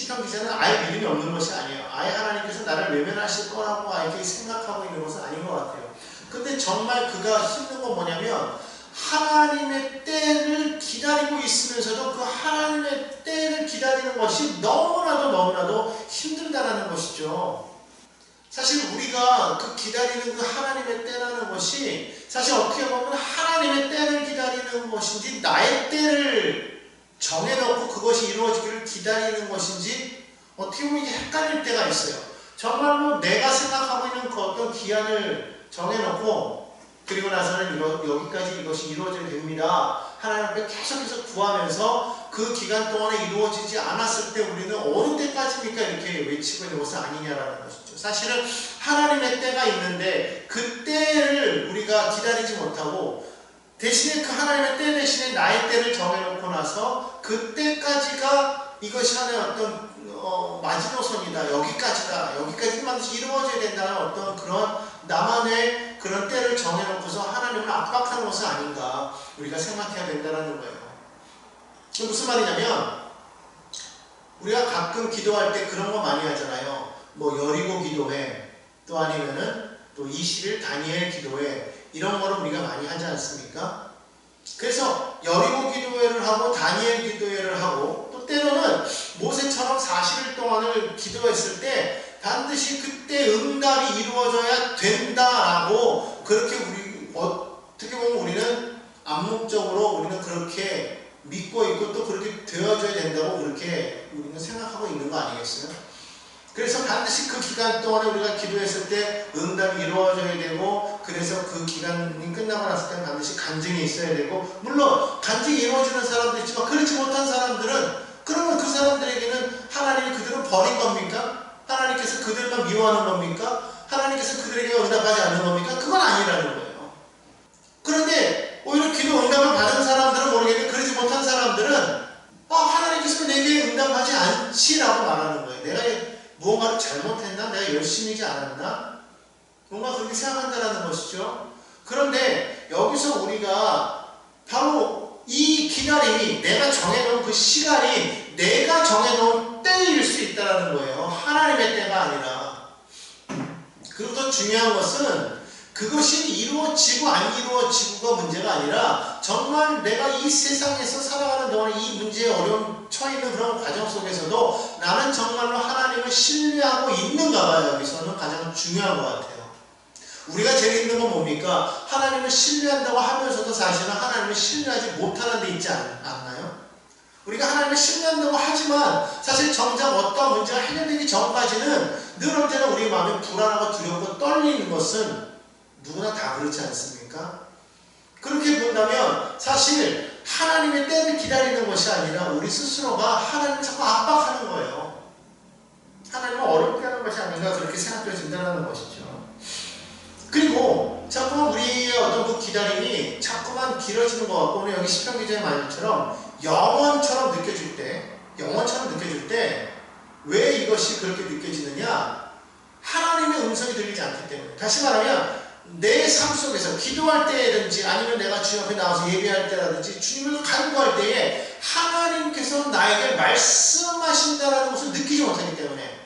시편 기자는 아예 믿음이 없는 것이 아니에요. 아예 하나님께서 나를 외면하실 거라고 이렇게 생각하고 있는 것은 아닌 것 같아요. 근데 정말 그가 힘든 건 뭐냐면 하나님의 때를 기다리고 있으면서도 그 하나님의 때를 기다리는 것이 너무나도 힘들다라는 것이죠. 사실 우리가 그 기다리는 그 하나님의 때라는 것이 사실 어떻게 보면 하나님의 때를 기다리는 것인지 나의 때를 정해놓고 그것이 이루어지기를 기다리는 것인지 어떻게 보면 이게 헷갈릴 때가 있어요. 정말로 내가 생각하고 있는 그 어떤 기한을 정해놓고 그리고 나서는 여기까지 이것이 이루어져야 됩니다. 하나님 앞에 계속해서 구하면서 그 기간 동안에 이루어지지 않았을 때 우리는 어느 때까지입니까? 이렇게 외치고 있는 것은 아니냐라는 것이죠. 사실은 하나님의 때가 있는데 그 때를 우리가 기다리지 못하고 대신에 그 하나님의 때 대신에 나의 때를 정해놓고 나서 그 때까지가 이것이 하나의 어떤 마지노선이다. 여기까지 반드시 이루어져야 된다는 어떤 그런 나만의 그런 때를 정해놓고서 하나님을 압박하는 것은 아닌가 우리가 생각해야 된다는 거예요. 무슨 말이냐면 우리가 가끔 기도할 때 그런 거 많이 하잖아요. 뭐 여리고 기도회 또 아니면은 또 20일 다니엘 기도회 이런 거를 우리가 많이 하지 않습니까? 그래서 여리고 기도회를 하고 다니엘 기도회를 하고 또 때로는 모세처럼 40일 동안을 기도했을 때 반드시 그때 응답이 이루어져야 된다라고 그렇게 우리 어떻게 보면 우리는 암묵적으로 우리는 그렇게 믿고 있고 또 그렇게 되어져야 된다고 그렇게 우리는 생각하고 있는 거 아니겠어요? 그래서 반드시 그 기간 동안에 우리가 기도했을 때 응답이 이루어져야 되고 그래서 그 기간이 끝나고 났을 때 반드시 간증이 있어야 되고 물론 간증이 이루어지는 사람도 있지만 그렇지 못한 사람들은 그러면 그 사람들에게는 하나님이 그들을 버린 겁니까? 하나님께서 그들만 미워하는 겁니까? 하나님께서 그들에게 응답하지 않는 겁니까? 그건 아니라는 거예요. 그런데 오히려 기도 응답을 받은 사람들은 모르겠는데 그러지 못한 사람들은 하나님께서 내게 응답하지 않지라고 말하는 거예요. 내가 무언가를 잘못했나? 내가 열심히지 않았나? 뭔가 그렇게 생각한다는 것이죠. 그런데 여기서 우리가 바로 이 기다림이 내가 정해놓은 그 시간이 내가 정해놓은 때일 수 있다는 거예요. 하나님의 때가 아니라. 그리고 더 중요한 것은 그것이 이루어지고 안 이루어지고가 문제가 아니라 정말 내가 이 세상에서 살아가는 동안 이 문제에 어려움 처해 있는 그런 과정 속에서도 나는 정말로 하나님을 신뢰하고 있는가 봐요. 여기서는 가장 중요한 것 같아요. 우리가 제일 힘든 건 뭡니까? 하나님을 신뢰한다고 하면서도 사실은 하나님을 신뢰하지 못하는 데 있지 않나요? 우리가 하나님을 신뢰한다고 하지만 사실 정작 어떤 문제가 해결되기 전까지는 늘 언제나 우리 마음이 불안하고 두렵고 떨리는 것은 누구나 다 그렇지 않습니까? 그렇게 본다면 사실 하나님의 때를 기다리는 것이 아니라 우리 스스로가 하나님을 자꾸 압박하는 거예요. 하나님을 어렵게 하는 것이 아닌가 그렇게 생각되어진다는 것이죠. 그리고 자꾸만 우리의 어떤 그 기다림이 자꾸만 길어지는 것 같고 오늘 여기 시편 기자의 말처럼 영원처럼 느껴질 때 왜 이것이 그렇게 느껴지느냐? 하나님의 음성이 들리지 않기 때문에. 다시 말하면 내 삶 속에서 기도할 때든지 아니면 내가 주님 앞에 나와서 예배할 때라든지 주님을 간구할 때에 하나님께서 나에게 말씀하신다라는 것을 느끼지 못하기 때문에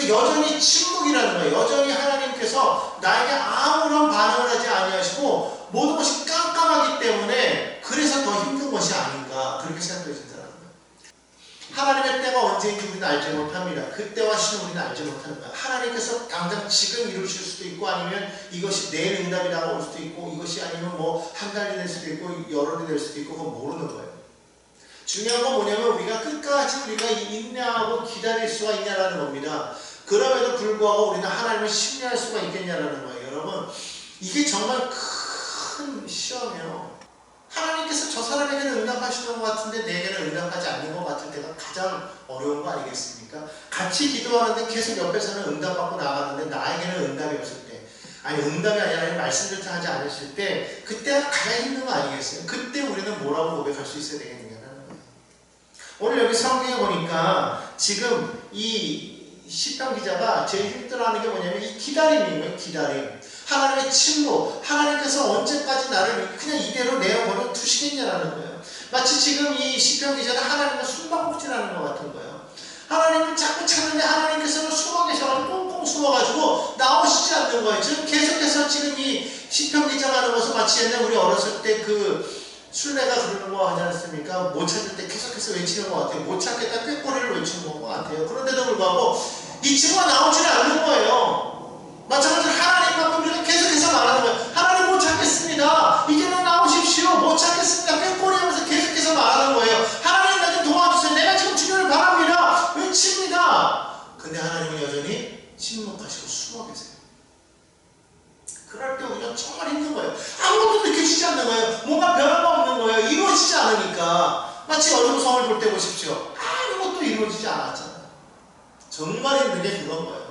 여전히 침묵이라는 거예요. 여전히 하나님께서 나에게 아무런 반응을 하지 아니하시고 모든 것이 깜깜하기 때문에 그래서 더 힘든 것이 아닌가 그렇게 생각되어진다는 거예요. 하나님의 때가 언제인지 우리는 알지 못합니다. 그때와 시는 우리는 알지 못하는 거예요. 하나님께서 당장 지금 이루실 수도 있고 아니면 이것이 내일 응답이 나올 수도 있고 이것이 아니면 뭐 한 달이 될 수도 있고 열흘이 될 수도 있고 그건 모르는 거예요. 중요한 건 뭐냐면 우리가 끝까지 우리가 인내하고 기다릴 수가 있냐라는 겁니다. 그럼에도 불구하고 우리는 하나님을 신뢰할 수가 있겠냐라는 거예요. 여러분 이게 정말 큰 시험이에요. 하나님께서 저 사람에게는 응답하시는 것 같은데 내게는 응답하지 않는 것 같을 때가 가장 어려운 거 아니겠습니까? 같이 기도하는데 계속 옆에서는 응답받고 나가는데 나에게는 응답이 없을 때 아니 응답이 아니라 말씀조차 하지 않으실 때 그때가 가장 힘든 거 아니겠어요? 그때 우리는 뭐라고 고백할 수 있어야 되겠느냐는 거예요. 오늘 여기 성경에 보니까 지금 이 시편 기자가 제일 힘들어하는 게 뭐냐면 이 기다림이에요. 기다림. 하나님의 침묵. 하나님께서 언제까지 나를 그냥 이대로 내어버려 두시겠냐라는 거예요. 마치 지금 이 시편 기자는 하나님과 숨바꼭질하는 것 같은 거예요. 하나님을 자꾸 찾는데 하나님께서는 숨어 계셔가지고 꽁꽁 숨어가지고 나오시지 않는 거예요. 지금 계속해서 지금 이 시편 기자하는 것은 마치 옛날 우리 어렸을 때 그 술래가 그러는 거 하지 않습니까? 못 찾을 때 계속해서 외치는 것 같아요. 못 찾겠다 꾀꼬리를 외치는 것 같아요. 그런데도 불구하고 이 친구가 나오지는 않는 거예요. 마찬가지로 하나님만큼 우리가 계속해서 말하는 거예요. 하나님 못 찾겠습니다. 이제는 나오십시오. 못 찾겠습니다. 꾀꼬리 하면서 계속해서 말하는 거예요. 하나님 나 좀 도와주세요. 내가 지금 주님을 바랍니다. 외칩니다. 근데 하나님은 여전히 침묵하시고 숨어 계세요. 그럴 때 우리가 정말 힘든 거예요. 아무것도 느껴지지 않는 거예요. 뭔가 변화가 없는 거예요. 이루어지지 않으니까. 마치 어둠 성을 볼 때 보십시오. 아무것도 이루어지지 않았잖아요. 정말 힘든 게 그런 거예요.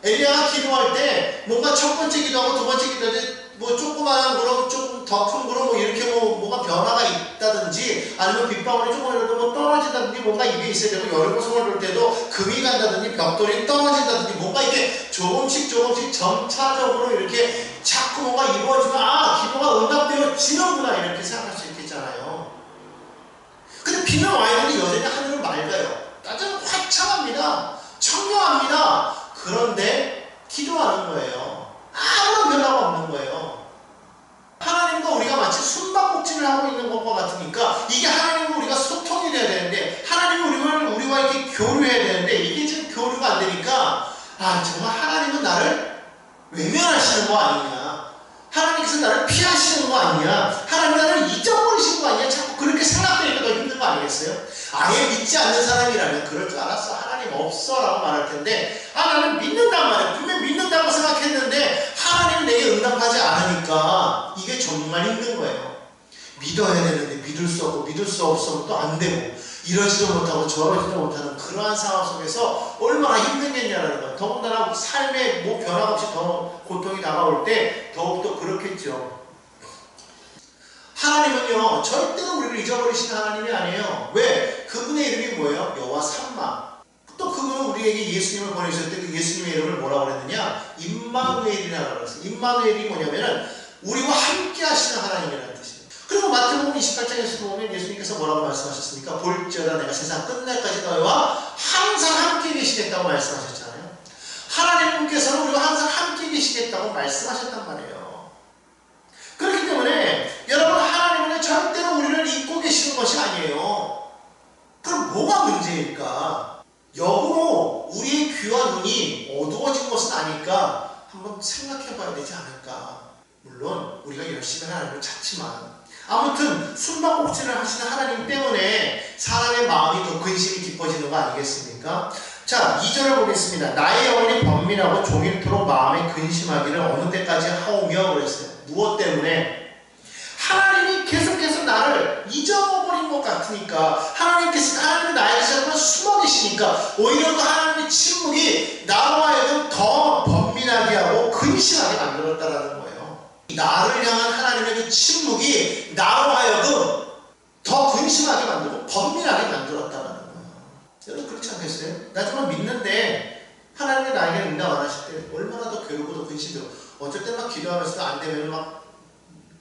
엘리야가 기도할 때 뭔가 첫 번째 기도하고 두 번째 기도할 때 뭐 조그마한 구름, 조금 더 큰 구름, 뭐 이렇게 뭐가 변화가 있다든지 아니면 빗방울이 조금이라도 뭐 떨어진다든지 뭔가 이게 있어야 되고 여름 성을 볼 때도 금이 간다든지 벽돌이 떨어진다든지 뭔가 이게 조금씩 점차적으로 이렇게 자꾸 뭔가 이루어지면 아 기도가 응답되어지는구나 이렇게 생각할 수 있겠잖아요. 근데 비는 와 있는데 여전히 하늘은 맑아요. 낮은 화창합니다. 청명합니다. 그런데 기도하는 거예요. 아무런 변화가 없는 거예요. 하나님과 우리가 마치 숨바꼭질을 하고 있는 것과 같으니까 이게 하나님과 우리가 소통이 돼야 되는데 하나님이 우리와 이렇게 교류해야 되는데 이게 지금 교류가 안 되니까 아 정말 하나님은 나를 외면하시는 거 아니냐, 하나님께서 나를 피하시는 거 아니냐, 하나님 나를 잊어버리신 거 아니냐, 자꾸 그렇게 생각되니까 더 힘든 거 아니겠어요? 아예 믿지 않는 사람이라면 그럴 줄 알았어, 하나님 없어 라고 말할 텐데 아 나는 믿는단 말이야. 분명 믿는다고 생각했는데 하나님이 내게 응답하지 않으니까 이게 정말 힘든 거예요. 믿어야 되는데 믿을 수 없고 믿을 수 없으면 또 안 되고 이러지도 못하고 저러지도 못하는 그러한 상황 속에서 얼마나 힘들겠냐라는 거예요. 더군다나 삶에 뭐 변화 없이 더 고통이 다가올 때 더욱더 그렇겠죠. 하나님은요 절대로 우리를 잊어버리시는 하나님이 아니에요. 왜? 그분의 이름이 뭐예요? 여호와 삼마. 또 그분은 우리에게 예수님을 보내주실 때 그 예수님의 이름을 뭐라고 그랬느냐? 임마누엘이라고 그랬어요. 임마누엘이 뭐냐면은 우리와 함께 하시는 하나님이라는 뜻이에요. 그리고 마태복음 28장에서 보면 예수님께서 뭐라고 말씀하셨습니까? 볼지어다 내가 세상 끝날까지 너희와 항상 함께 계시겠다고 말씀하셨잖아요. 하나님께서는 우리와 항상 함께 계시겠다고 말씀하셨단 말이에요. 그렇기 때문에 여러분 하나님은 절대로 우리를 잊고 계시는 것이 아니에요. 그럼 뭐가 문제일까? 역으로 우리의 귀와 눈이 어두워진 것은 아닐까 한번 생각해 봐야 되지 않을까. 물론 우리가 열심히 하나님을 찾지만 아무튼 숨바꼭질을 하시는 하나님 때문에 사람의 마음이 더 근심이 깊어지는 거 아니겠습니까? 자 2절을 보겠습니다. 나의 영혼이 번민하고 종일토록 마음에 근심하기를 어느 때까지 하오며 그랬어요. 무엇 때문에? 하나님이 계속해서 나를 잊어버린 것 같으니까 하나님이 나에게 정말 숨어 계시니까 오히려 그 하나님의 침묵이 나로 하여금 더 번민하게 하고 근심하게 만들었다라는 거예요. 나를 향한 하나님의 그 침묵이 나로 하여금 더 근심하게 만들고 번민하게 만들었다라는 거예요. 여러분 그렇지 않겠어요? 나 정말 믿는데 하나님이 나에게 응답 안 하실 때 얼마나 더 괴롭고 더 근심되고 어쩔 때 막 기도하면서도 안 되면 막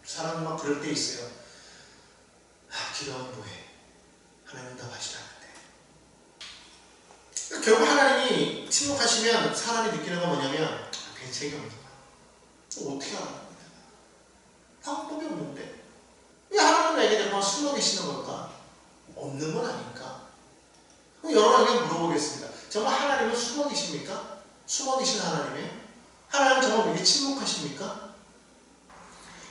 사람은 막 그럴 때 있어요. 기도하면 뭐해? 하나님 응답하시지 않는데. 결국 하나님이 침묵하시면 사람이 느끼는 건 뭐냐면 대책이 없는 거야. 어떻게 하라는 거야? 방법이 없는데 왜 하나님은 나에게 정말 숨어 계시는 걸까? 없는 건 아닐까? 그럼 여러분에게 물어보겠습니다. 정말 하나님은 숨어 계십니까? 숨어 계신 하나님이에요? 하나님은 정말 우리에게 침묵하십니까?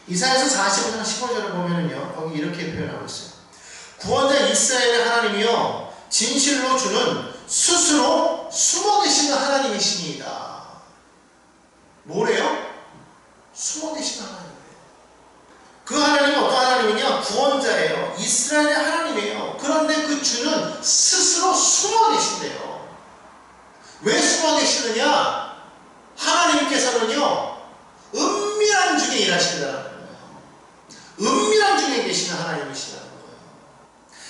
이사야서 45장 15절을 보면은요, 거기 이렇게 표현하고 있어요. 구원자 이스라엘의 하나님이요, 진실로 주는 스스로 숨어 계시는 하나님이시니이다. 뭐래요? 숨어 계시는 하나님이에요. 그 하나님은 어떤 하나님이냐? 구원자예요. 이스라엘의 하나님이에요. 그런데 그 주는 스스로 숨어 계신대요. 왜 숨어 계시느냐? 하나님께서는요, 은밀한 중에 일하신다는 거예요. 은밀한 중에 계시는 하나님이시라는 거예요.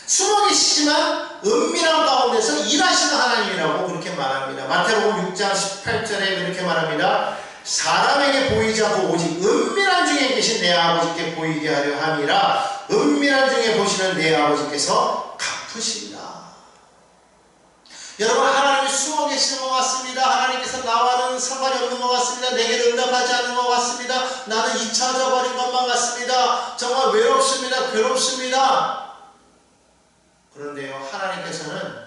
숨어 계시지만 은밀한 가운데서 일하시는 하나님이라고 그렇게 말합니다. 마태복음 6장 18절에 그렇게 말합니다. 사람에게 보이지 않고 오직 은밀한 중에 계신 내 아버지께 보이게 하려 함이라. 은밀한 중에 보시는 내 아버지께서 갚으시리라. 여러분, 하나님이 숨어 계시는 것 같습니다. 하나님께서 나와는 상관이 없는 것 같습니다. 내게 응답하지 않는 것 같습니다. 나는 잊혀져 버린 것만 같습니다. 정말 외롭습니다. 괴롭습니다. 그런데요, 하나님께서는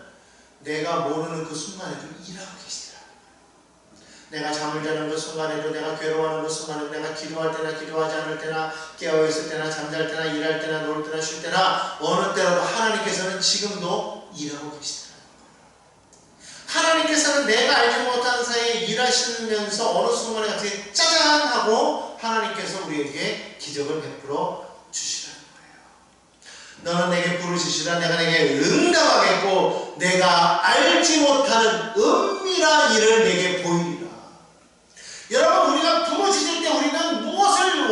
내가 모르는 그 순간에도 일하고 계시더라고요. 내가 잠을 자는 그 순간에도, 내가 괴로워하는 그 순간에도, 내가 기도할 때나 기도하지 않을 때나, 깨어있을 때나 잠잘 때나, 일할 때나 놀 때나 쉴 때나, 어느 때라도 하나님께서는 지금도 일하고 계시더라고요. 하나님께서는 내가 알지 못하는 사이에 일하시면서 어느 순간에 갑자기 짜잔 하고 하나님께서 우리에게 기적을 베풀어 주시라는 거예요. 너는 내게 부르시시라 내가 내게 응답하겠고 내가 알지 못하는 은밀한 일을 내게 보이리라. 여러분, 우리가 부르짖을 때 우리는 무엇을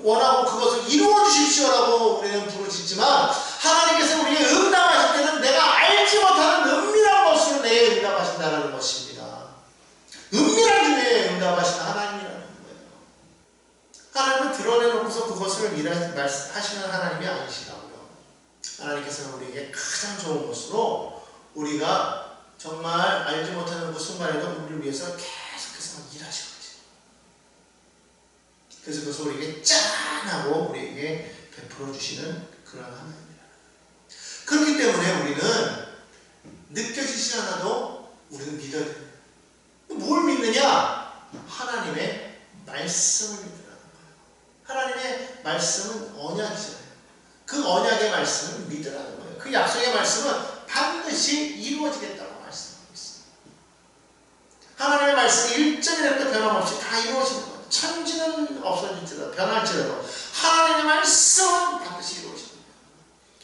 원하고 그것을 이루어 주십시오라고 우리는 부르짖지만, 하나님께서 우리에게 응답하실 때는 내가 알지 못하는 은밀한 것으로 내게 응답하신다는 것입니다. 은밀한 중에 응답하시는 하나님이라는 거예요. 하나님은 드러내놓고서 그것을 하시는 하나님이 아니시라고요. 하나님께서는 우리에게 가장 좋은 것으로 우리가 정말 알지 못하는 그 순간에도 우리를 위해서 계속해서 일하시고 계세요. 그래서 그것을 우리에게 짠하고 우리에게 베풀어 주시는 그런 하나님입니다. 그렇기 때문에 우리는 느껴지지 않아도 우리는 믿어야 됩니다. 뭘 믿느냐? 하나님의 말씀을 믿으라는 거예요. 하나님의 말씀은 언약이잖아요. 그 언약의 말씀을 믿으라는 거예요. 그 약속의 말씀은 반드시 이루어지겠다고 말씀하고 있어요. 하나님의 말씀이 1점이라도 변함없이 다 이루어지는 거예요. 천지는 없어질지라도 변할지라도 하나님의 말씀은 반드시 이루어집니다.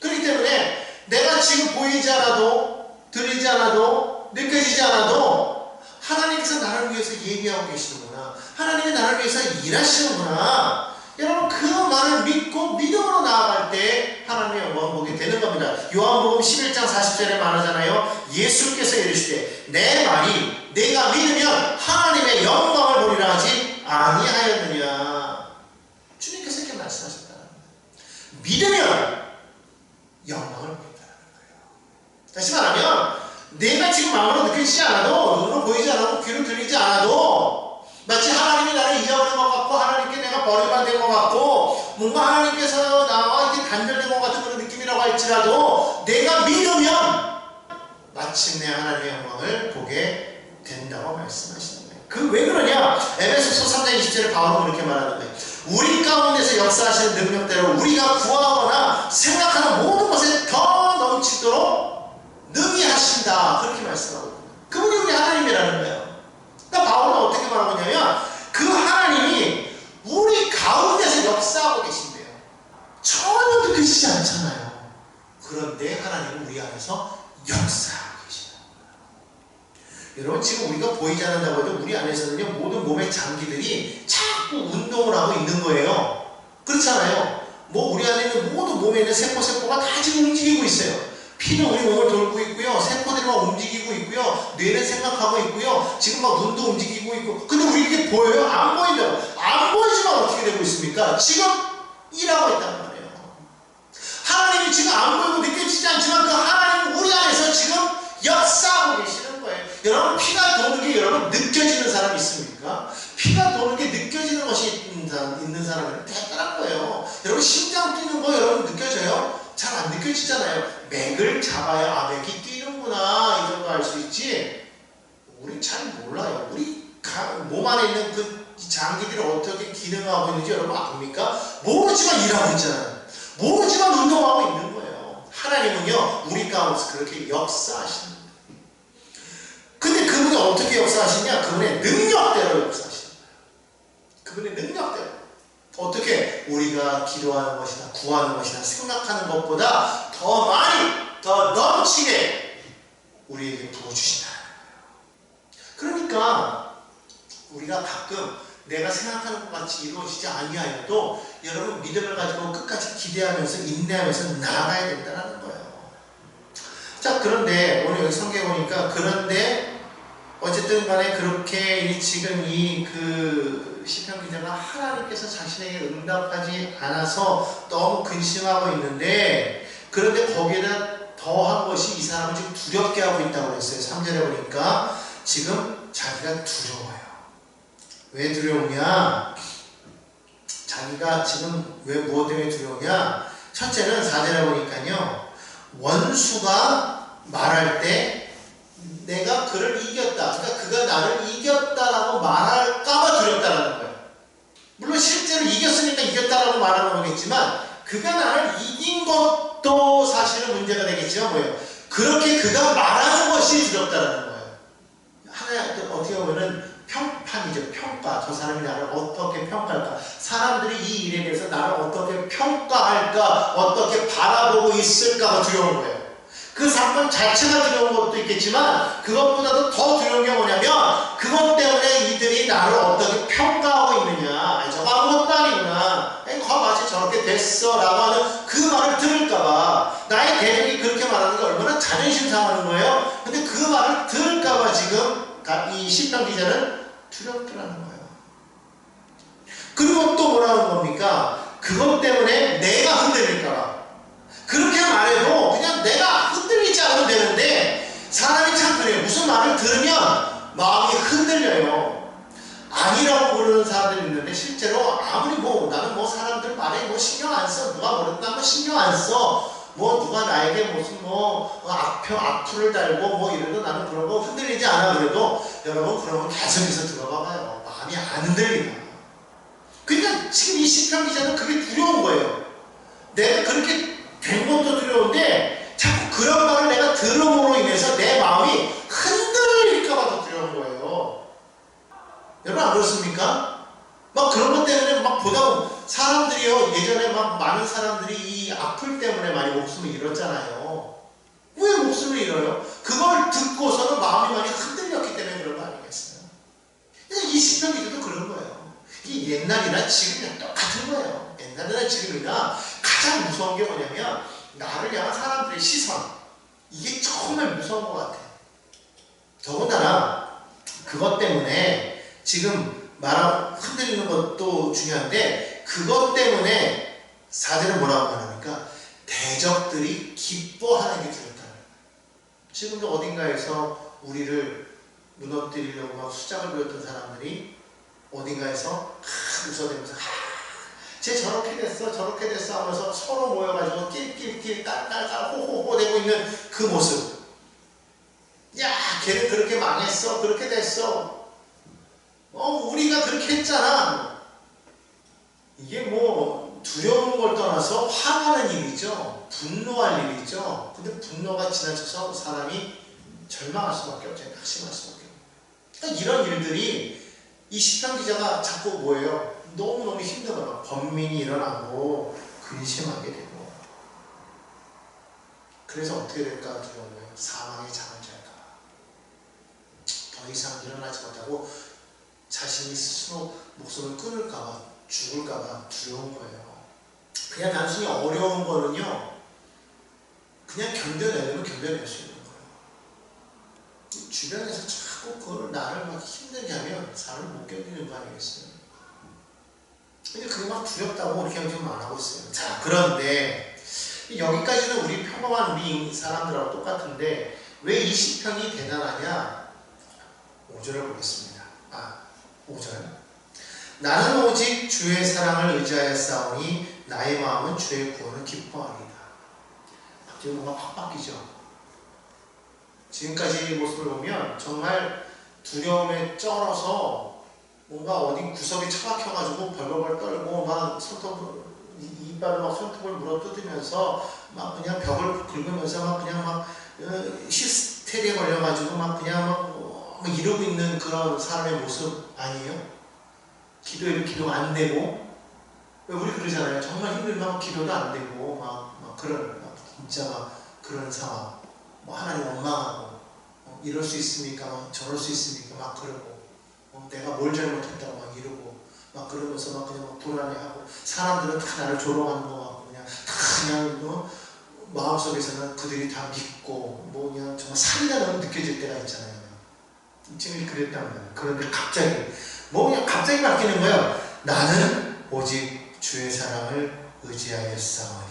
그렇기 때문에 내가 지금 보이지 않아도, 들리지 않아도, 느껴지지 않아도 하나님께서 나를 위해서 얘기하고 계시는구나, 하나님이 나를 위해서 일하시는구나, 여러분 그 말을 믿고 믿음으로 나아갈 때 하나님의 영광을 보게 되는 겁니다. 요한복음 11장 40절에 말하잖아요. 예수께서 이르시되 내 말이 내가 믿으면 하나님의 영광을 보리라 하지 아니하였느냐. 주님께서 이렇게 말씀하셨다는 거예요. 믿으면 영광을 보인다는 거예요. 다시 말하면 내가 지금 마음으로 느껴지지 않아도, 눈으로 보이지 않아도, 귀로 들리지 않아도, 마치 하나님이 나를 잊어버린 것 같고 하나님께 내가 버림받은 것 같고 뭔가 하나님께서 나와 이렇게 단절된 것 같은 그런 느낌이라고 할지라도 내가 믿으면 마침내 하나님의 영광을 보게 된다고 말씀하시는 거예요. 그 왜 그러냐? 에베소서 3장 20절에 바울은 그렇게 말하는 거예요. 우리 가운데서 역사하시는 능력대로 우리가 구하거나 생각하는 모든 것에 더 넘치도록 능히 하신다. 그렇게 말씀하고 있거든요. 그분이 우리 하나님이라는 거예요. 그러니까 바울은 어떻게 말하고 있냐면 그 하나님이 우리 가운데서 역사하고 계신대요. 전혀 느껴지지 않잖아요. 그런데 하나님은 우리 안에서 역사하고 계시는 거예요. 여러분, 지금 우리가 보이지 않는다고 해도 우리 안에서는요, 모든 몸의 장기들이 자꾸 운동을 하고 있는 거예요. 그렇잖아요. 뭐 우리 안에 있는 모든 몸에 있는 세포가 다 지금 움직이고 있어요. 피는 우리 몸을 돌고 있고요. 세포들이 막 움직이고 있고요. 뇌는 생각하고 있고요. 지금 막 눈도 움직이고 있고. 근데 우리 이게 보여요? 안 보인다고. 안 보이지만 어떻게 되고 있습니까? 지금 일하고 있단 말이에요. 하나님이 지금 안 보이고 느껴지지 않지만 그 하나님은 우리 안에서 지금 역사하고 계시는 거예요. 여러분, 피가 도는 게 여러분 느껴지는 사람 있습니까? 피가 도는 게 느껴지는 것이 있는 사람은 대단한 거예요. 여러분, 심장 뛰는 거 여러분 느껴져요? 잘 안 느껴지잖아요. 맥을 잡아야 아, 맥이 뛰는구나 이 정도 알 수 있지, 우리 잘 몰라요. 우리 몸 안에 있는 그 장기들이 어떻게 기능하고 있는지 여러분 압니까? 모르지만 일하고 있잖아요. 모르지만 운동하고 있는 거예요. 하나님은요, 우리 가운데서 그렇게 역사하시는 거예요. 근데 그분이 어떻게 역사하시냐? 그분의 능력대로 역사하시는 거예요. 그분의 능력대로. 어떻게? 우리가 기도하는 것이나 구하는 것이나 생각하는 것보다 더 많이, 더 넘치게 우리에게 부어주신다는 거예요. 그러니까 우리가 가끔 내가 생각하는 것 같이 이루어지지 아니하여도 여러분 믿음을 가지고 끝까지 기대하면서 인내하면서 나아가야 된다는 거예요. 자, 그런데 오늘 여기 성경에 보니까 그런데 어쨌든 간에 그렇게 지금 그 시편 기자가 하나님께서 자신에게 응답하지 않아서 너무 근심하고 있는데, 그런데 거기에다 더한 것이 이 사람을 지금 두렵게 하고 있다고 그랬어요. 3절에 보니까 지금 자기가 두려워요. 왜 두려우냐? 자기가 지금 왜 무엇 때문에 두려우냐? 첫째는 4절에 보니까요. 원수가 말할 때 내가 그를 이겼다. 그러니까 그가 나를 이겼다라고 말할까봐 두렵다라는 거예요. 물론 실제로 이겼으니까 이겼다라고 말하는 거겠지만 그가 나를 이긴 것도 사실은 문제가 되겠지만 뭐예요? 그렇게 그가 말하는 것이 두렵다라는 거예요. 하나 어떻게 보면은 평판이죠. 평가. 저 사람이 나를 어떻게 평가할까? 사람들이 이 일에 대해서 나를 어떻게 평가할까? 어떻게 바라보고 있을까가 두려운 거예요. 그 사건 자체가 두려운 것도 있겠지만 그것보다도 더 두려운 게 뭐냐면 그것 때문에 이들이 나를 어떻게 평가하고 있느냐. 저거 아무것도 아니구나. 거봐지 저렇게 됐어 라고 하는 그 말을 들을까봐 나의 대적이 그렇게 말하는 게 얼마나 자존심 상하는 거예요. 근데 그 말을 들을까봐 지금 이 시편 기자는 두렵더라는 거예요. 그리고 또 뭐라는 겁니까? 그것 때문에 내가 흔들릴까봐. 그렇게 말해도 그냥 내가 흔들리지 않으면 되는데 사람이 참 그래요. 무슨 말을 들으면 마음이 흔들려요. 아니라고 부르는 사람들이 있는데 실제로 아무리 나는 사람들 말에 신경 안 써. 누가 뭐랬다 뭐 신경 안 써. 누가 나에게 무슨 악플을 달고 이래도 나는 그런 거 흔들리지 않아. 그래도 여러분 그러면 계속해서 들어가 봐요. 마음이 안 흔들린다. 그러니까 지금 이 시편 기자는 그게 두려운 거예요. 내가 그렇게 된 것도 두려운데 자꾸 그런 말을 내가 들음으로 인해서 내 마음이 흔들릴까봐 더 두려운 거예요. 여러분 안 그렇습니까? 그런 것 때문에 보다 사람들이요 예전에 많은 사람들이 이 악플 때문에 많이 목숨을 잃었잖아요. 왜 목숨을 잃어요? 그걸 듣고서는 마음이 많이 흔들렸기 때문에 그런 거 아니겠어요? 이 시편 기자도 그런 거예요. 이 옛날이나 지금이나 똑같은 거예요. 옛날이나 지금이나 가장 무서운 게 뭐냐면 나를 향한 사람들의 시선. 이게 정말 무서운 것 같아요. 더군다나 그것 때문에 지금 흔들리는 것도 중요한데 그것 때문에 4절은 뭐라고 말합니까? 대적들이 기뻐하는 게 두렵다는 거예요. 지금도 어딘가에서 우리를 무너뜨리려고 수작을 부렸던 사람들이 어딘가에서 웃어대면서 쟤 저렇게 됐어 저렇게 됐어 하면서 서로 모여가지고 낄낄낄 깔깔깔 호호호 대고 있는 그 모습. 야 걔는 그렇게 망했어 그렇게 됐어 우리가 그렇게 했잖아. 이게 두려운 걸 떠나서 화나는 일이죠. 분노할 일이죠. 근데 분노가 지나쳐서 사람이 절망할 수밖에 없죠. 낙심할 수밖에 없죠. 그러니까 이런 일들이 이 시편 기자가 자꾸 뭐예요? 너무너무 힘들어요. 번민이 일어나고 근심하게 되고 그래서 어떻게 될까 두려운 거예요. 사망의 잠을 잘까 더 이상 일어나지 못하고 자신이 스스로 목숨을 끊을까봐 죽을까봐 두려운 거예요. 그냥 단순히 어려운 거는요 그냥 견뎌내려면 견뎌낼 수 있는 거예요. 주변에서 자꾸 그걸 나를 힘들게 하면 사람을 못 견디는 거 아니겠어요? 근데 그게 두렵다고 이렇게 지금 안 하고 있어요. 자, 그런데 여기까지는 우리 평범한 우리 사람들하고 똑같은데 왜 이 시편이 대단하냐? 5절을 보겠습니다. 5절. 나는 오직 주의 사랑을 의지하여 싸우니 나의 마음은 주의 구원을 기뻐하리이다. 갑자기 뭔가 확 바뀌죠. 지금까지 모습을 보면 정말 두려움에 쩔어서 뭔가 어디 구석에 처박혀가지고 벌벌벌 떨고 이빨을 손톱을 물어뜯으면서 그냥 벽을 긁으면서 그냥 히스테리에 걸려가지고 그냥 이러고 있는 그런 사람의 모습 아니에요? 기도가 안 되고 왜 우리 그러잖아요. 정말 힘들면 기도도 안 되고 진짜 그런 상황 하나님 원망하고 이럴 수 있습니까? 저럴 수 있습니까? 그러고 내가 뭘 잘못했다고 이러고 그러면서 그냥 불안해하고 사람들은 다 나를 조롱하는 것 같고 그냥 마음속에서는 그들이 다 믿고 그냥 정말 살인하는 느껴질 때가 있잖아요. 지금 그랬단 말이에요. 그런데 갑자기 그냥 갑자기 바뀌는 거예요. 나는 오직 주의 사랑을 의지하여 싸우니.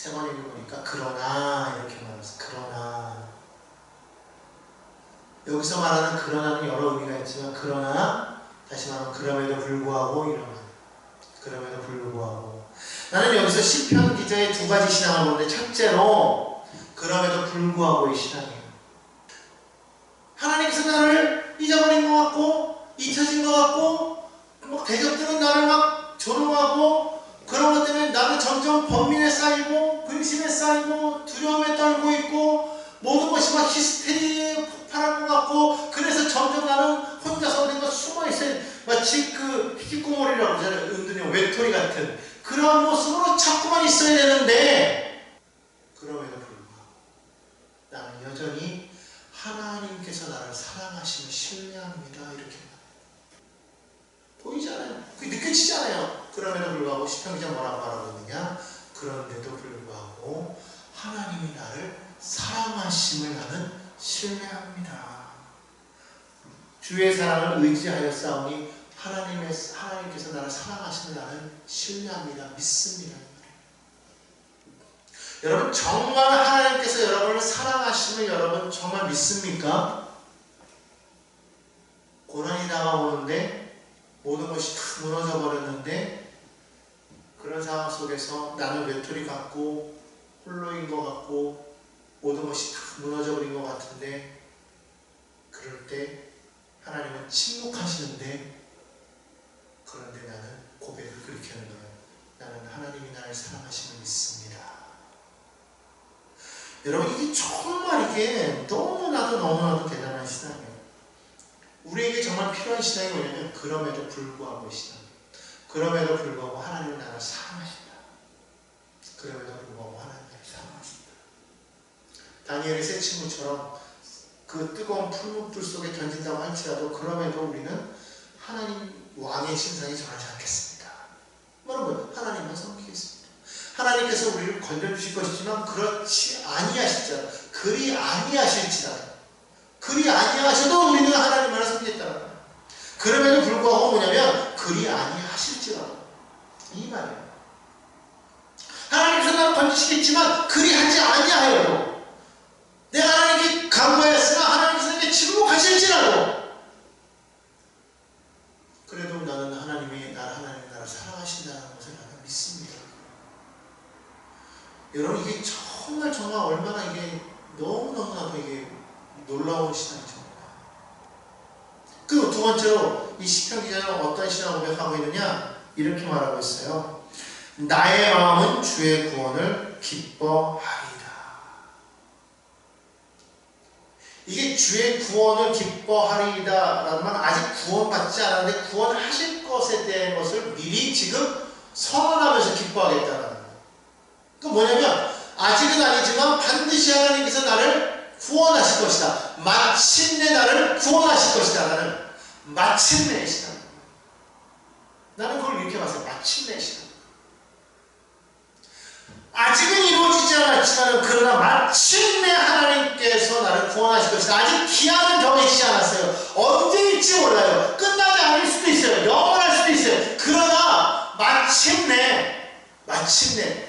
세 번 읽어보니까 그러나 이렇게 말했어요. 그러나. 여기서 말하는 그러나는 여러 의미가 있지만 그러나 다시 말하면 그럼에도 불구하고 이런 말. 그럼에도 불구하고 나는 여기서 시편 기자의 두 가지 신앙을 보는데 첫째로 그럼에도 불구하고의 신앙이에요. 하나님께서 나를 잊어버린 것 같고 잊혀진 것 같고 막 대적들은 나를 막 조롱하고 그런 것 때문에 나는 점점 번민에 쌓이고 근심에 쌓이고 두려움에 떨고 있고 모든 것이 막 히스테리에 폭발한 것 같고 그래서 점점 나는 혼자서 어딘가 숨어있어요. 마치 그 히키코모리라고 하잖아요. 은둔형 외톨이 같은 그런 모습으로 자꾸만 있어야 되는데 그럼에도 불구하고 나는 여전히 하나님께서 나를 사랑하시며 신뢰합니다. 이렇게 보이잖아요. 그게 느껴지잖아요. 그럼에도 불구하고 시편 기자 뭐라고 말하고 있느냐? 그런데도 불구하고 하나님이 나를 사랑하심을 나는 신뢰합니다. 주의 사랑을 의지하여 싸우니 하나님께서 나를 사랑하심을 나는 신뢰합니다. 믿습니다. 여러분 정말 하나님께서 여러분을 사랑하심을 여러분 정말 믿습니까? 고난이 다가오는데 모든 것이 다 무너져 버렸는데 그런 상황 속에서 나는 외톨이 같고 홀로인 것 같고 모든 것이 다 무너져 버린 것 같은데 그럴 때 하나님은 침묵하시는데 그런데 나는 고백을 그렇게 하는 거예요. 나는 하나님이 나를 사랑하심을 믿습니다. 여러분 이게 정말 이게 너무나도 대단한 신앙이에요. 우리에게 정말 필요한 신앙이 뭐냐면 그럼에도 불구하고 신앙이에요. 그럼에도 불구하고 하나님은 나를 사랑하신다. 그럼에도 불구하고 하나님은 나를 사랑하신다. 다니엘의 세 친구처럼 그 뜨거운 풀무불 속에 던진다고 할지라도 그럼에도 우리는 하나님 왕의 신상이 전하지 않겠습니다. 여러분 하나님만 섬기겠습니다. 하나님께서 우리를 건져주실 것이지만 그렇지 아니하실지라도 그리 아니하실지라도 그리 아니하셔도 우리는 하나님만을 섬기겠다는 거예요. 그럼에도 불구하고 뭐냐면 그리 아니하실지라도 이 말이에요. 하나님께서 나를 건지시겠지만 그리 하지 아니하여도 내가 하나님께 간구하였으나 하나님께서 내게 침묵하실지라도 그래도 나는 하나님이 나를 사랑하신다는 것을 나는 믿습니다. 여러분 이게 정말 얼마나 이게 너무나도 이게 놀라운 신앙이죠. 그리고 두 번째로 이 시편 기자는 어떤 신앙을 고백하고 있느냐 이렇게 말하고 있어요. 나의 마음은 주의 구원을 기뻐하리이다. 이게 주의 구원을 기뻐하리이다 라는 말은 아직 구원받지 않았는데 구원하실 것에 대한 것을 미리 지금 선언하면서 기뻐하겠다는 거예요. 그 뭐냐면 아직은 아니지만 반드시 하나님께서 나를 구원하실 것이다. 마침내 나를 구원하실 것이다. 나는 마침내 시다. 나는 그걸 이렇게 봤어요. 마침내 시다. 아직은 이루어지지 않았지만 그러나 마침내 하나님께서 나를 구원하실 것이다. 아직 기한은 정해지지 않았어요. 언제일지 몰라요. 끝나지 않을 수도 있어요. 영원할 수도 있어요. 그러나 마침내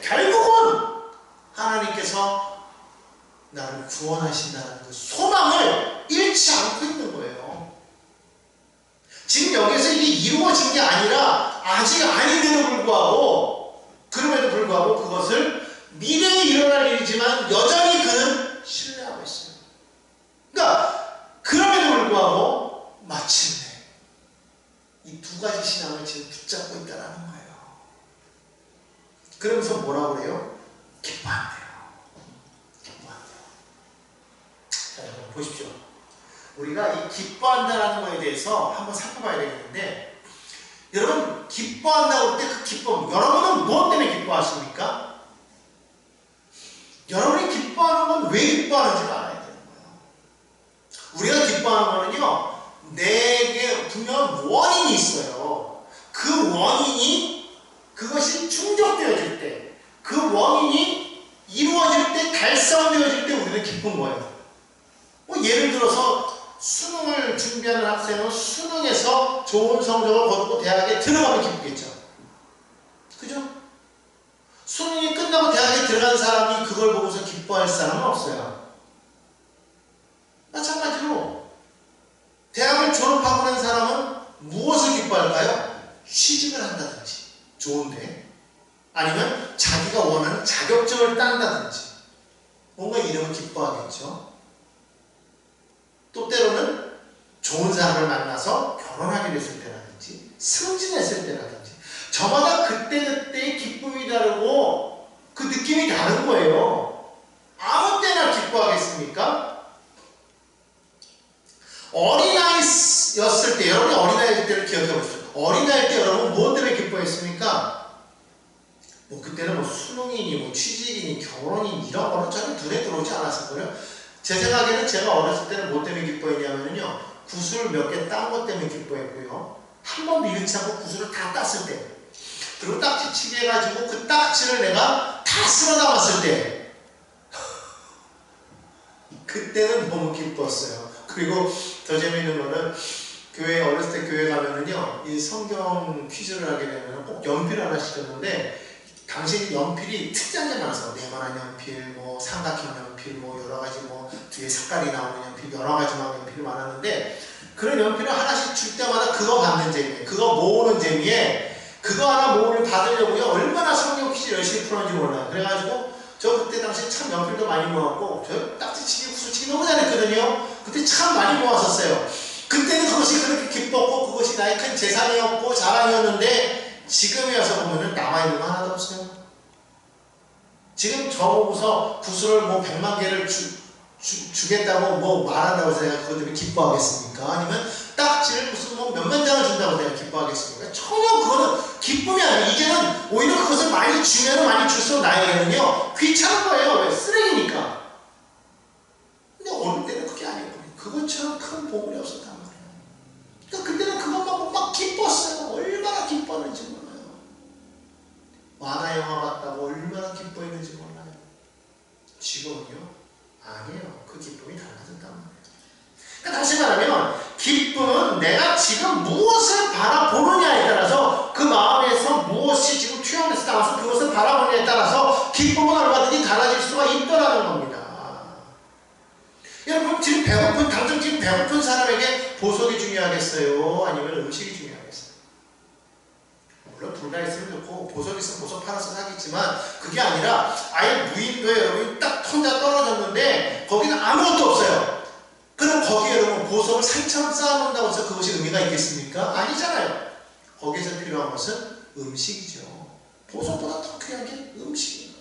결국은 하나님께서 나를 구원하신다는 그 소망을 잃지 않고 있는 거예요. 지금 여기서 이게 이루어진 게 아니라 아직 아닌데도 불구하고 그럼에도 불구하고 그것을 미래에 일어날 일이지만 여전히 그는 신뢰하고 있어요. 그러니까 그럼에도 불구하고 마침내 이 두 가지 신앙을 지금 붙잡고 있다는 거예요. 그러면서 뭐라고 그래요? 기뻐한대요. 자, 여러분 보십시오. 우리가 이 기뻐한다라는 거에 대해서 한번 살펴봐야 되겠는데 여러분 기뻐한다고 할 때 그 기쁨 여러분은 무엇 때문에 기뻐하십니까? 여러분이 기뻐하는 건 왜 기뻐하는지를 알아야 되는 거예요. 우리가 기뻐하는 거는요 내게 분명 원인이 있어요. 그 원인이 그것이 충족되어질 때 그 원인이 이루어질 때 달성되어질 때 우리는 기쁜 거예요. 뭐 예를 들어서 수능을 준비하는 학생은 수능에서 좋은 성적을 거두고 대학에 들어가면 기쁘겠죠. 그죠? 수능이 끝나고 대학에 들어간 사람이 그걸 보고서 기뻐할 사람은 없어요. 마찬가지로 대학을 졸업하고 난 사람은 무엇을 기뻐할까요? 취직을 한다든지 좋은데, 아니면 자기가 원하는 자격증을 딴다든지 뭔가 이름을 기뻐하겠죠. 또 때로는 좋은 사람을 만나서 결혼하게 됐을 때라든지 승진했을 때라든지 저마다 그때그때의 기쁨이 다르고 그 느낌이 다른 거예요. 아무 때나 기뻐하겠습니까? 어린아이였을 때, 여러분이 어린아이 때를 기억해 보십시오. 어린아이 때 여러분 무엇 때문에 기뻐했습니까? 뭐 그때는 뭐 수능이니 뭐 취직이니 결혼이니 이런 거는 전혀 눈에 들어오지 않았을 거예요. 제 생각에는 제가 어렸을 때는 뭐 때문에 기뻐했냐면요, 구슬 몇 개 딴 것 때문에 기뻐했고요, 한 번도 잃지 않고 구슬을 다 땄을 때, 그리고 딱지치기 해가지고 그 딱지를 내가 다 쓸어 담았을 때 그때는 너무 기뻤어요. 그리고 더 재미있는 거는 교회, 어렸을 때 교회 가면은요, 이 성경 퀴즈를 하게 되면 꼭 연필 하나씩 줬는데, 당시 연필이 특이한 게 많았어요. 네모난 연필, 뭐 삼각형 연필, 뭐 여러 가지 뭐 뒤에 색깔이 나오는 연필, 여러 가지 막 연필이 많았는데, 그런 연필을 하나씩 줄 때마다 그거 받는 재미에, 그거 모으는 재미에, 그거 하나 모으를 받으려고요, 얼마나 성경 퀴즈 열심히 풀었는지 몰라요. 그래가지고 저 그때 당시 참 연필도 많이 모았고, 저 딱지치기, 구슬치기 너무 잘했거든요. 그때 참 많이 모았었어요. 그때는 그것이 그렇게 기뻤고 그것이 나의 큰 재산이었고 자랑이었는데, 지금에 와서 보면은 남아있는 거 하나도 없어요. 지금 저보고서 구슬을 뭐 100만 개를 주겠다고 뭐 말한다고 해서 내가 그것 때문에 기뻐하겠습니까? 아니면 딱지를 무슨 뭐 몇만 장을 준다고 내가 기뻐하겠습니까? 전혀 그거는 기쁨이 아니에요. 이제는 오히려 그것을 많이 주면 많이 줄수록 나에게는요, 귀찮은 거예요. 왜? 쓰레기니까. 근데 어릴 때는 그게 아니거든요. 그것처럼 큰 보물이 없었단 말이에요. 그러니까 그때는 그것만 보고 막 기뻤어요. 얼마나 기뻤는지 몰라요. 만화 영화 봤다고 얼마나 기뻐했는지 몰라요. 지금은요, 아니에요. 그 기쁨이 달라졌단 말이에요. 그러니까 다시 말하면 기쁨은 내가 지금 무엇을 바라보느냐에 따라서, 그 마음에서 무엇이 지금 투영돼서 나와서 그것을 바라보느냐에 따라서 기쁨은 얼마든지 달라질 수가 있더라는 겁니다. 여러분, 지금 배고픈, 당장 지금 배고픈 사람에게 보석이 중요하겠어요? 아니면 음식이 중요하겠어요? 물론 둘 다 있으면 좋고, 보석 있으면 보석 팔아서 사겠지만, 그게 아니라 아예 무인도에 여러분이 딱 혼자 떨어졌는데 거기는 아무것도 없어요. 그럼 거기에 여러분 보석을 산처럼 쌓아놓는다고 해서 그것이 의미가 있겠습니까? 아니잖아요. 거기에서 필요한 것은 음식이죠. 보석보다 더 귀한 게 음식이에요.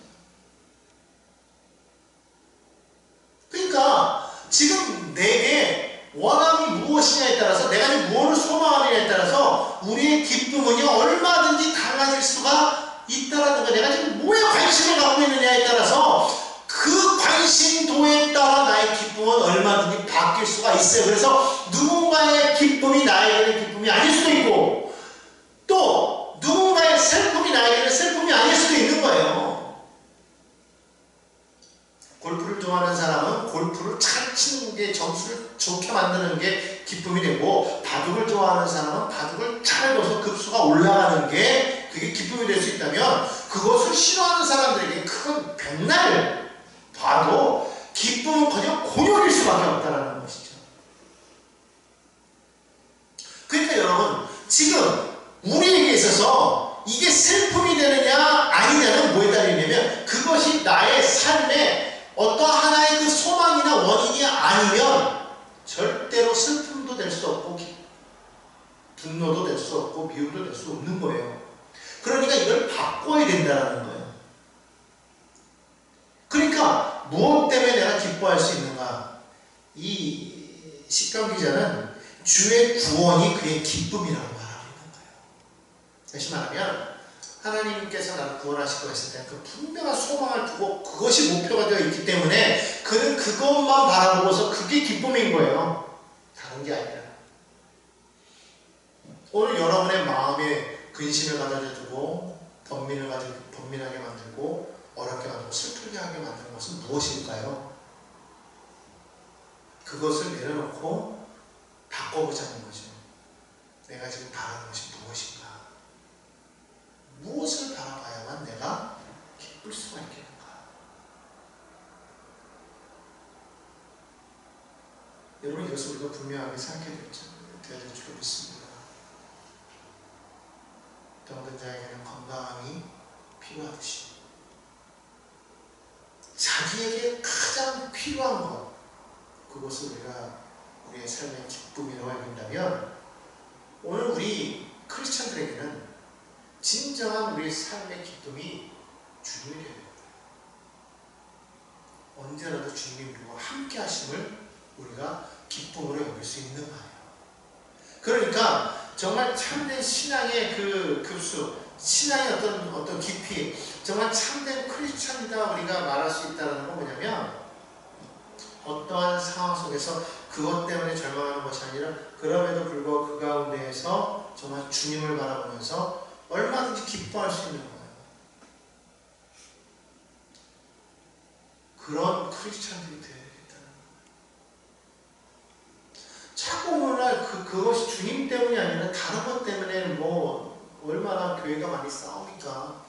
그러니까 지금 내게 원함이 무엇이냐에 따라서, 내가 지금 무엇을 소망하느냐에 따라서 우리의 기쁨은요, 얼마든지 달라질 수가 있다라는 거. 내가 지금 뭐에 관심을 갖고 있느냐에 따라서 그 관심도에 따라 나의 기쁨은 얼마든지 바뀔 수가 있어요. 그래서 누군가의 기쁨이 나에게는 기쁨이 아닐 수도 있고, 또 누군가의 슬픔이 나에게는 슬픔이 아닐 수도 있는 거예요. 골프를 좋아하는 사람은 골프를 잘 치는 게, 점수를 좋게 만드는 게 기쁨이 되고, 바둑을 좋아하는 사람은 바둑을 잘 둬서 급수가 올라가는 게 그게 기쁨이 될 수 있다면, 그것을 싫어하는 사람들에게 그건 백날 봐도 기쁨은커녕 곤욕일 수밖에 없다는 것이죠. 그러니까 여러분, 지금 우리에게 있어서 이게 슬픔이 되느냐 아니냐는 뭐에 달리냐면, 그것이 나의 삶에 어떤 하나의 그 소망이나 원인이 아니면 절대로 슬픔도 될 수 없고 분노도 될 수 없고 미움도 될 수 없는 거예요. 그러니까 이걸 바꿔야 된다는 거예요. 그러니까 무엇 때문에 내가 기뻐할 수 있는가? 이 십강 기자는 주의 구원이 그의 기쁨이라고 말하고 있는 거예요. 다시 말하면 하나님께서 나를 구원하시고 했을 때 그 분명한 소망을 두고 그것이 목표가 되어 있기 때문에 그는 그것만 바라보고서 그게 기쁨인 거예요. 다른 게 아니라. 오늘 여러분의 마음에 근심을 가져주고 번민하게 만들고 어렵게 만들고 슬프게 하게 만드는 것은 무엇일까요? 그것을 내려놓고 바꿔보자는 거죠. 내가 지금 바라는 것이 무엇인가? 무엇을 바라봐야만 내가 기쁠 수가 있겠는가? 여러분, 이것을 우리가 분명하게 생각해야 될 줄 믿습니다. 어떤 자에게는 건강함이 필요하듯이 자기에게 가장 필요한 것, 그것을 우리가 우리의 삶의 기쁨이라고 여긴다면 오늘 우리 크리스천들에게는 진정한 우리의 삶의 기쁨이 주님이 되어야 됩니다. 언제라도 주님이 우리와 함께 하심을 우리가 기쁨으로 여길 수 있는 거예요. 그러니까 정말 참된 신앙의 그 급수, 신앙의 어떤 깊이, 정말 참된 크리스천이다 우리가 말할 수 있다는 건 뭐냐면, 어떠한 상황 속에서 그것 때문에 절망하는 것이 아니라 그럼에도 불구하고 그 가운데에서 정말 주님을 바라보면서 얼마든지 기뻐할 수 있는 거예요. 그런 크리스천들이 되어야 되겠다는 거예요. 자꾸 오늘날 그것이 주님 때문이 아니라 다른 것 때문에 뭐 얼마나 교회가 많이 싸웁니까?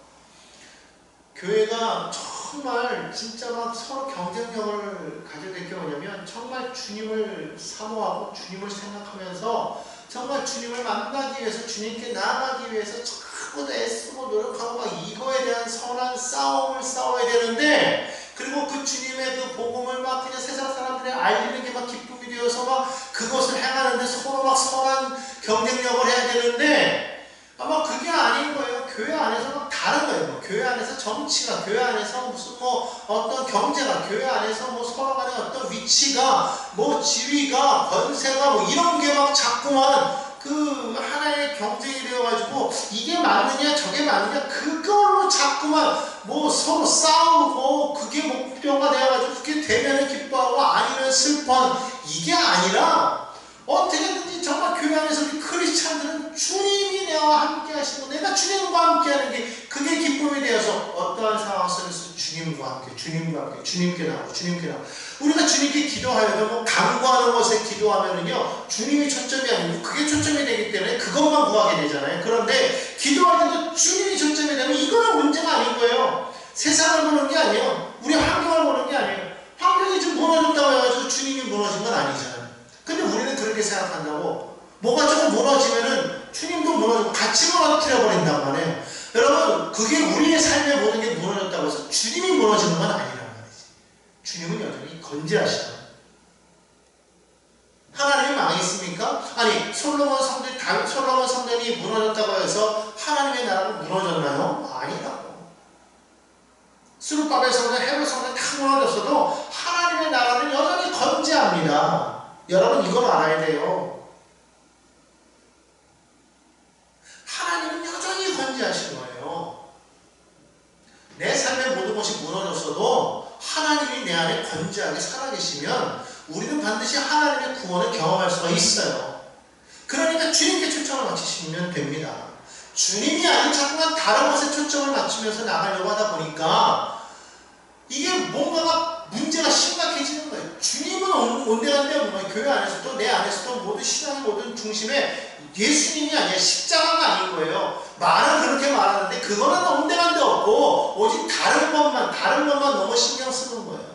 교회가 정말 진짜 막 서로 경쟁력을 가져야 될 게 뭐냐면, 정말 주님을 사모하고 주님을 생각하면서 정말 주님을 만나기 위해서, 주님께 나아가기 위해서 자꾸 애쓰고 노력하고 막 이거에 대한 선한 싸움을 싸워야 되는데, 그리고 그 주님의 그 복음을 막 그냥 세상 사람들에 알리는 게 막 기쁨이 되어서 막 그것을 행하는데 서로 막 선한 경쟁력을 해야 되는데, 아마 그게 아닌 거예요. 교회 안에서 막 다른 거예요. 뭐 교회 안에서 정치가, 교회 안에서 무슨 뭐 어떤 경제가, 교회 안에서 뭐 서로 간의 어떤 위치가, 뭐 지위가, 권세가, 뭐 이런 게 막 자꾸만 그 하나의 경쟁이 되어가지고 이게 맞느냐 저게 맞느냐 그걸로 자꾸만 뭐 서로 싸우고, 그게 목표가 되어가지고 그게 되면은 기뻐하고 아니면 슬퍼하는, 이게 아니라 어떻게든지 정말 교회 안에서 우리 크리스찬들은 주님이 내와 함께 하시고 내가 주님과 함께 하는 게 그게 기쁨이 되어서 어떠한 상황 속에서 주님과 함께 주님께 나오고 우리가 주님께 기도하여도 뭐 간구하는 것에 기도하면은요 주님이 초점이 아니고 그게 초점이 되기 때문에 그것만 구하게 되잖아요. 그런데 기도할 때도 주님이 초점이 되면 이거는 문제가 아닌 거예요. 세상을 보는 게 아니에요. 우리 환경을 보는 게 아니에요. 환경이 좀 무너졌다고 해가지고 주님이 무너진 건 아니잖아요. 근데 우리는 그렇게 생각한다고, 뭐가 조금 무너지면은 주님도 무너지고 같이 무너뜨려 버린단 말이에요. 여러분, 그게 우리의 삶의 모든 게 무너졌다고 해서 주님이 무너지는 건 아니란 말이지. 주님은 여전히 건재하시다. 하나님이 망했습니까? 아니, 솔로몬 성전이 무너졌다고 해서 하나님의 나라가 무너졌나요? 아니라고. 스룹바벨 성전, 헤롯 성전 다 무너졌어도 하나님의 나라는 여전히 건재합니다. 여러분, 이걸 알아야 돼요. 하나님은 여전히 건재하신 거예요. 내 삶의 모든 것이 무너졌어도 하나님이 내 안에 건재하게 살아계시면 우리는 반드시 하나님의 구원을 경험할 수가 있어요. 그러니까 주님께 초점을 맞추시면 됩니다. 주님이 아닌 자꾸만 다른 것에 초점을 맞추면서 나가려고 하다 보니까 이게 뭔가가 문제가 심각해지는 거예요. 주님은 온데간데 없는 교회 안에서도 내 안에서도 모든 신앙의 모든 중심에 예수님이 아니라 십자가가 아닌 거예요. 말은 그렇게 말하는데 그거는 온데간데 없고 오직 다른 것만 너무 신경 쓰는 거예요.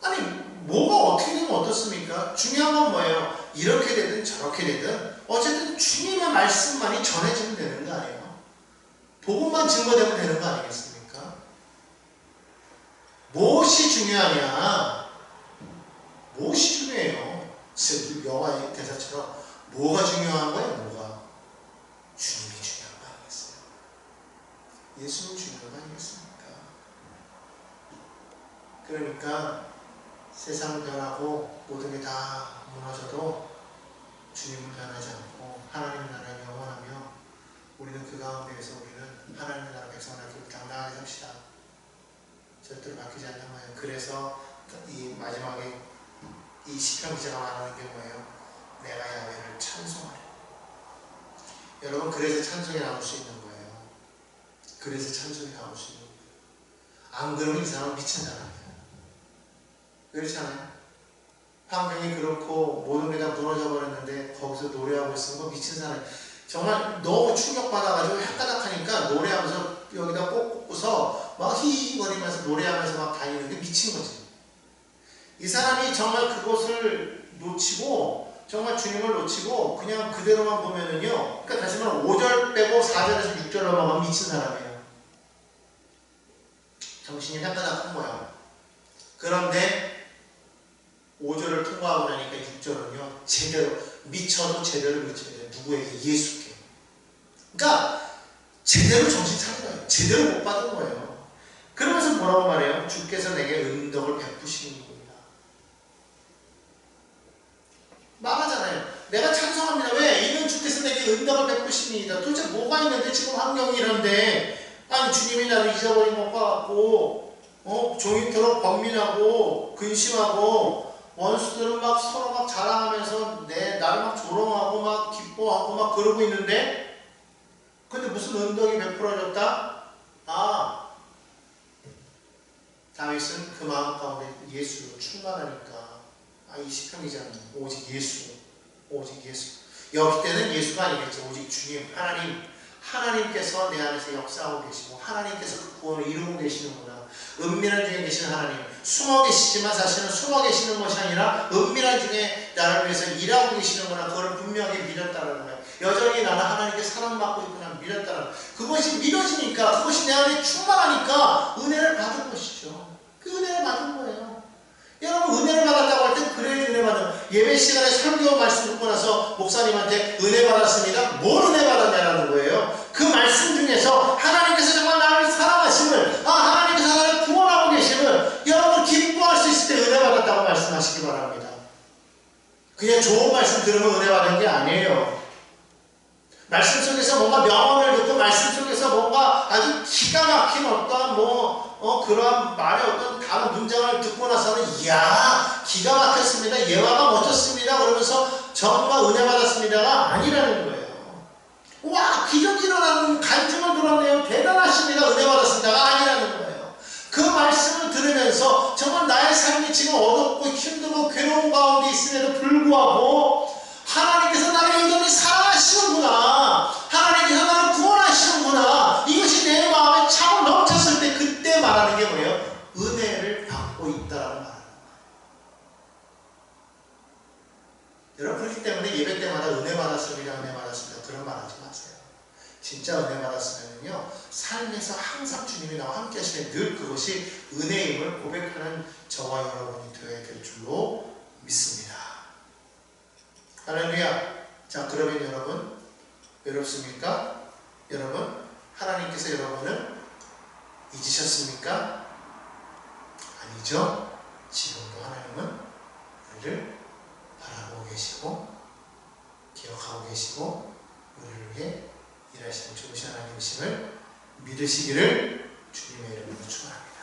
아니, 뭐가 어떻게 되면 어떻습니까? 중요한 건 뭐예요? 이렇게 되든 저렇게 되든 어쨌든 주님의 말씀만이 전해지면 되는 거 아니에요? 복음만 증거되면 되는 거 아니겠습니까? 무엇이 중요하냐? 무엇이 중요해요? 영화의 대사처럼 뭐가 중요한 거예요? 뭐가? 주님이 중요한 거 아니겠어요? 예수님 중요한 거 아니겠습니까? 그러니까 세상 변하고 모든 게 다 무너져도 주님은 변하지 않고 하나님 나라는 영원하며 우리는 그 가운데에서 우리는 하나님의 나라 백성답게 당당하게 삽시다. 절대로 바뀌지 않는 거예요. 그래서 이 마지막에 이 시편 기자가 말하는 게 뭐예요? 내가 야훼를 찬송하리. 여러분, 그래서 찬송이 나올 수 있는 거예요. 그래서 찬송이 나올 수 있는 거예요. 안 그러면 이 사람은 미친 사람이에요. 그렇잖아요. 환경이 그렇고 모든 게 다 무너져 버렸는데 거기서 노래하고 있으면 미친 사람이에요. 정말 너무 충격받아가지고 헷가닥하니까 노래하면서 여기다 꼭 꽂고서 막 히히거리면서 노래하면서 막 다니는 게 미친 거지. 이 사람이 정말 그것을 놓치고 정말 주님을 놓치고 그냥 그대로만 보면은요, 그러니까 다시 말하면 5절 빼고 4절에서 6절로만 가면 미친 사람이에요. 정신이 헷가닥한 거야. 그런데 5절을 통과하고 나니까 6절은요, 제대로 미쳐도 제대로 미쳐야 돼요. 누구에게? 예수께. 그러니까 제대로 정신 차린 거예요. 제대로 못 받은 거예요. 그러면서 뭐라고 말해요? 주께서 내게 은덕을 베푸시는 겁니다. 말하잖아요. 내가 찬송합니다. 왜? 이는 주께서 내게 은덕을 베푸십니다. 도대체 뭐가 있는데 지금 환경이 이런데, 아니 주님이 나를 잊어버린 것과 같고 종이토록 번민하고 근심하고 원수들은 막 서로 막 자랑하면서 나를 막 조롱하고 막 기뻐하고 막 그러고 있는데, 근데 무슨 은덕이 베풀어졌다? 다윗은 그 마음 가운데 예수로 충만하니까 이 시편이잖아요. 오직 예수, 오직 예수. 여기 때는 예수가 아니겠죠. 오직 주님, 하나님께서 내 안에서 역사하고 계시고 하나님께서 그 구원을 이루고 계시는구나. 은밀한 중에 계시는 하나님, 숨어 계시지만 사실은 숨어 계시는 것이 아니라 은밀한 중에 나를 위해서 일하고 계시는구나. 그걸 분명하게 믿었다는 거예요. 여전히 나는 하나님께 사랑받고 있구나 믿었다는 거예요. 그것이 믿어지니까, 그것이 내 안에 충만하니까 은혜를 받은 것이죠. 그 은혜를 받은 거예요. 여러분, 은혜를 받았다고 할 때 그래야 은혜 받은, 예배 시간에 설교 말씀 듣고 나서 목사님한테 은혜 받았습니다. 뭘 은혜 받았냐라는 거예요. 그 말씀 중에서 하나님께서 정말 나를 사랑하심을, 하나님께서 나를 구원하고 계심을 여러분 기뻐할 수 있을 때 은혜 받았다고 말씀하시기 바랍니다. 그냥 좋은 말씀 들으면 은혜 받은 게 아니에요. 말씀 속에서 뭔가 명언을 듣고 말씀 속에서 뭔가 아주 기가 막힌 어떠한 그러한 말의 어떤 다른 문장을 듣고 나서는 이야 기가 막혔습니다. 예화가 멋졌습니다. 그러면서 정말 은혜 받았습니다가 아니라는 거예요. 와 기적이 일어나는 간증을 들었네요. 대단하십니다. 은혜 받았습니다가 아니라는 거예요. 그 말씀을 들으면서 정말 나의 삶이 지금 어둡고 힘들고 괴로운 가운데 있음에도 불구하고 하나님께서 나를 여전히 사랑하시는구나. 하나님께서 나를 구원하시는구나. 이것이 내 마음에 차고 넘쳤을 때 그때 말하는 게 뭐예요? 은혜를 받고 있다라고 말하는 거예요. 여러분 그렇기 때문에 예배 때마다 은혜 받았습니다. 은혜 받았습니다. 그런 말 하지 마세요. 진짜 은혜 받았으면요 삶에서 항상 주님이 나와 함께 하시면 늘 그것이 은혜임을 고백하는 저와 여러분이 되어야 될 줄로 믿습니다. 할렐루야. 자, 그러면 여러분 외롭습니까? 여러분 하나님께서 여러분을 잊으셨습니까? 아니죠. 지금도 하나님은 우리를 바라보고 계시고 기억하고 계시고 우리를 위해 일하시는 좋으신 하나님이심을 믿으시기를 주님의 이름으로 축원합니다.